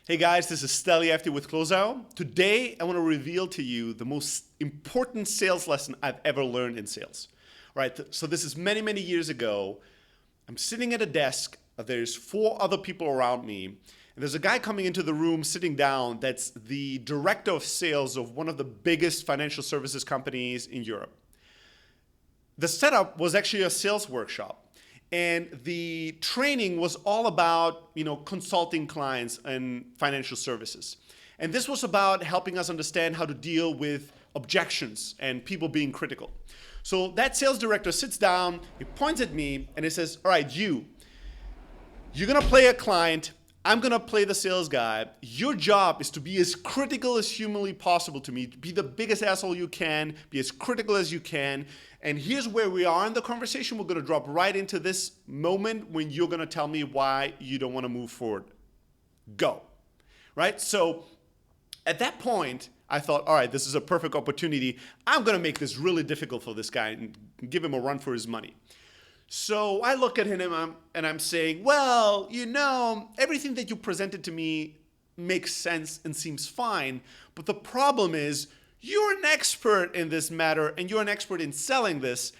Hey guys, this is Steli Efti with Closeout. Today, I want to reveal to you the most important sales lesson I've ever learned in sales. Right? So this is many, many years ago. I'm sitting at a desk. There's four other people around me. And there's a guy coming into the room, sitting down, that's the director of sales of one of the biggest financial services companies in Europe. The setup was actually a sales workshop. And the training was all about, consulting clients and financial services. And this was about helping us understand how to deal with objections and people being critical. So that sales director sits down, he points at me, and he says, all right, you're gonna play a client, I'm gonna play the sales guy. Your job is to be as critical as humanly possible to me. Be the biggest asshole you can, be as critical as you can. And here's where we are in the conversation. We're gonna drop right into this moment when you're gonna tell me why you don't wanna move forward. Go, right? So at that point, I thought, all right, this is a perfect opportunity. I'm gonna make this really difficult for this guy and give him a run for his money. So I look at him and I'm saying, well, everything that you presented to me makes sense and seems fine. But the problem is you're an expert in this matter and you're an expert in selling this.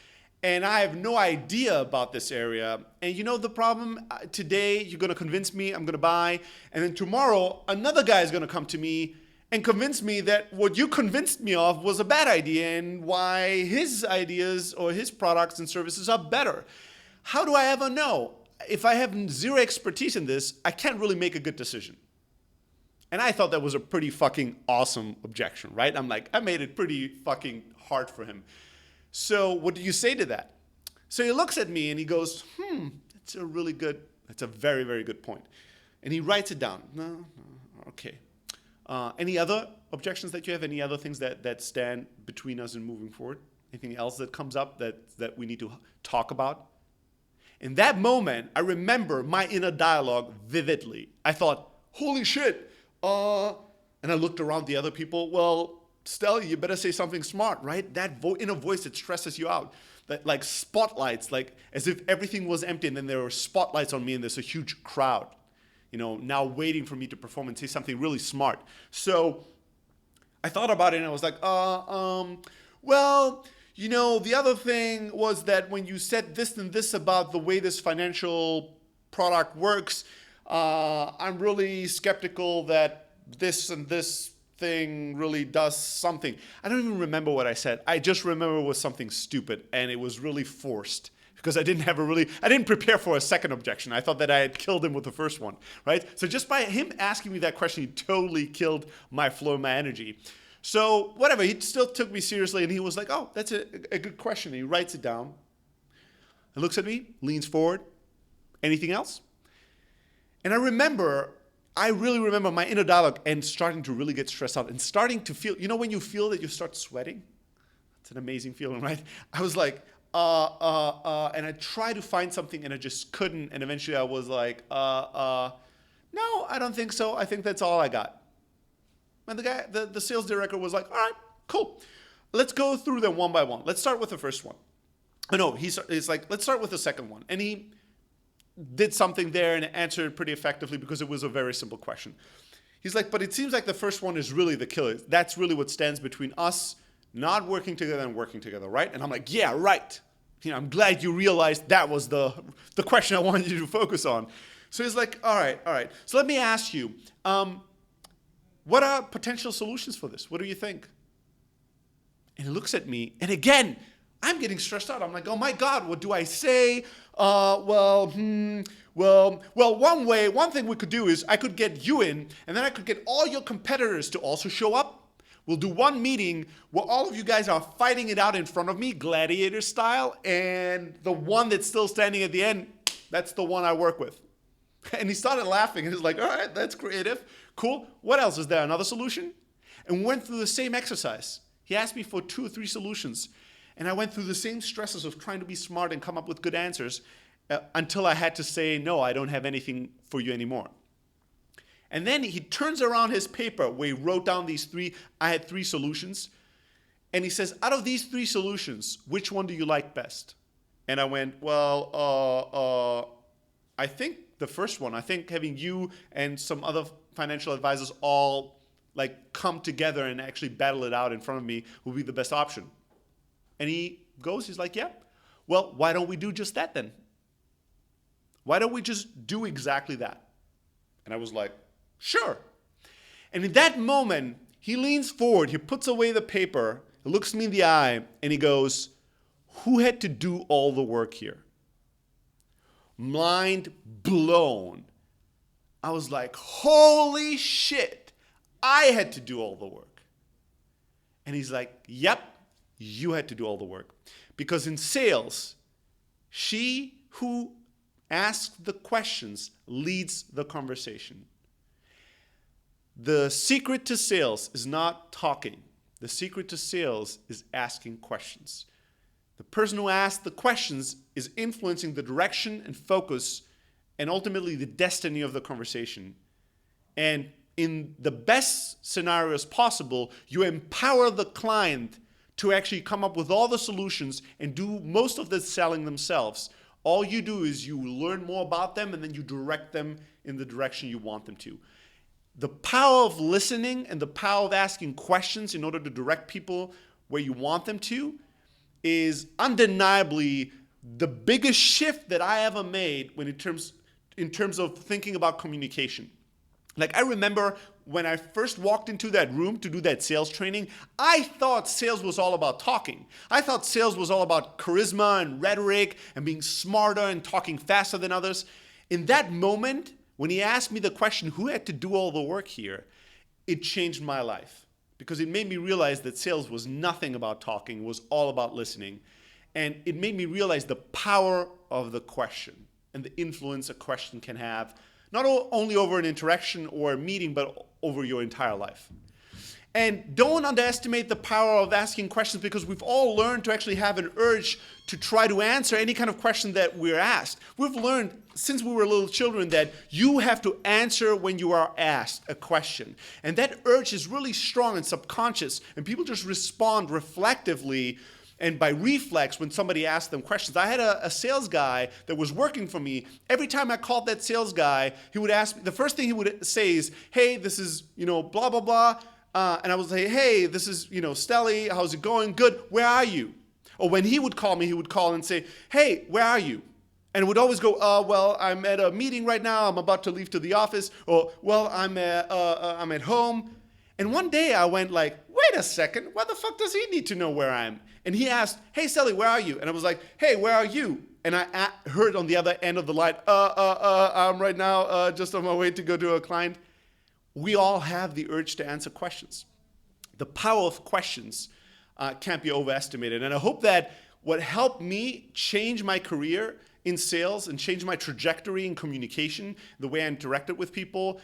And I have no idea about this area. And the problem? Today, you're going to convince me I'm going to buy. And then tomorrow, another guy is going to come to me and convince me that what you convinced me of was a bad idea and why his ideas or his products and services are better. How do I ever know? If I have zero expertise in this, I can't really make a good decision. And I thought that was a pretty fucking awesome objection, right? I made it pretty fucking hard for him. So what do you say to that? So he looks at me and he goes, that's a very, very good point. And he writes it down. No, okay. Any other objections that you have? Any other things that stand between us and moving forward? Anything else that comes up that we need to talk about? In that moment, I remember my inner dialogue vividly. I thought, holy shit. And I looked around the other people. Well, Stella, you better say something smart, right? That inner voice that stresses you out. That like spotlights, like as if everything was empty and then there were spotlights on me and there's a huge crowd. Now waiting for me to perform and say something really smart. So I thought about it and I was like, the other thing was that when you said this and this about the way this financial product works, I'm really skeptical that this and this thing really does something. I don't even remember what I said. I just remember it was something stupid and it was really forced. Because I didn't prepare for a second objection. I thought that I had killed him with the first one, right? So just by him asking me that question, he totally killed my flow, my energy. So whatever, he still took me seriously and he was like, oh, that's a good question. And he writes it down. He looks at me, leans forward. Anything else? And I really remember my inner dialogue and starting to really get stressed out and starting to feel, when you feel that you start sweating? It's an amazing feeling, right? I was like, and I tried to find something and I just couldn't. And eventually I was like, no, I don't think so. I think that's all I got. And the guy, the sales director was like, all right, cool. Let's go through them one by one. Let's start with the first one. He's like, let's start with the second one. And he did something there and answered it pretty effectively because it was a very simple question. He's like, but it seems like the first one is really the killer. That's really what stands between us not working together and working together, right? And I'm like, yeah, right. I'm glad you realized that was the question I wanted you to focus on. So he's like, all right. So let me ask you, what are potential solutions for this? What do you think? And he looks at me, and again, I'm getting stressed out. I'm like, oh my God, what do I say? Well, one thing we could do is I could get you in, and then I could get all your competitors to also show up. We'll do one meeting where all of you guys are fighting it out in front of me, gladiator style, and the one that's still standing at the end, that's the one I work with. And he started laughing, and he's like, all right, that's creative. Cool. What else? Is there another solution? And we went through the same exercise. He asked me for 2 or 3 solutions, and I went through the same stresses of trying to be smart and come up with good answers until I had to say, no, I don't have anything for you anymore. And then he turns around his paper where he wrote down I had 3 solutions. And he says, out of these 3 solutions, which one do you like best? And I went, well, I think the first one. I think having you and some other financial advisors all like come together and actually battle it out in front of me who would be the best option. And he's like, yeah, well, why don't we do just that then? Why don't we just do exactly that? And I was like, sure. And in that moment, he leans forward, he puts away the paper, he looks me in the eye, and he goes, who had to do all the work here? Mind blown. I was like, holy shit, I had to do all the work. And he's like, yep, you had to do all the work. Because in sales, she who asks the questions leads the conversation. The secret to sales is not talking. The secret to sales is asking questions. The person who asks the questions is influencing the direction and focus and ultimately the destiny of the conversation. And in the best scenarios possible, you empower the client to actually come up with all the solutions and do most of the selling themselves. All you do is you learn more about them and then you direct them in the direction you want them to. The power of listening and the power of asking questions in order to direct people where you want them to is undeniably the biggest shift that I ever made when in terms of thinking about communication. Like, I remember when I first walked into that room to do that sales training, I thought sales was all about talking. I thought sales was all about charisma and rhetoric and being smarter and talking faster than others. In that moment, when he asked me the question, who had to do all the work here, it changed my life because it made me realize that sales was nothing about talking, it was all about listening. And it made me realize the power of the question and the influence a question can have, not only over an interaction or a meeting, but over your entire life. And don't underestimate the power of asking questions because we've all learned to actually have an urge to try to answer any kind of question that we're asked. We've learned since we were little children that you have to answer when you are asked a question. And that urge is really strong and subconscious, and people just respond reflectively and by reflex when somebody asks them questions. I had a sales guy that was working for me. Every time I called that sales guy, he would ask me, the first thing he would say is, hey, this is, blah, blah, blah. And I would say, hey, this is, Stelly, how's it going? Good, where are you? Or when he would call me, he would call and say, hey, where are you? And it would always go, well, I'm at a meeting right now. I'm about to leave to the office. Or, well, I'm at home. And one day I went like, wait a second, why the fuck does he need to know where I am? And he asked, hey, Stelly, where are you? And I was like, hey, where are you? And I heard on the other end of the line, I'm right now just on my way to go to a client. We all have the urge to answer questions. The power of questions can't be overestimated. And I hope that what helped me change my career in sales and change my trajectory in communication, the way I interacted with people,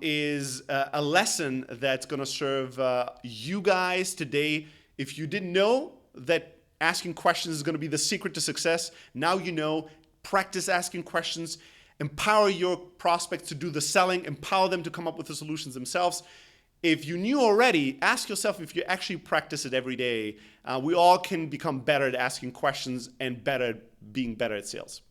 is a lesson that's going to serve you guys today. If you didn't know that asking questions is going to be the secret to success, now you know. Practice asking questions. Empower your prospects to do the selling. Empower them to come up with the solutions themselves. If you knew already, ask yourself if you actually practice it every day. We all can become better at asking questions and being better at sales.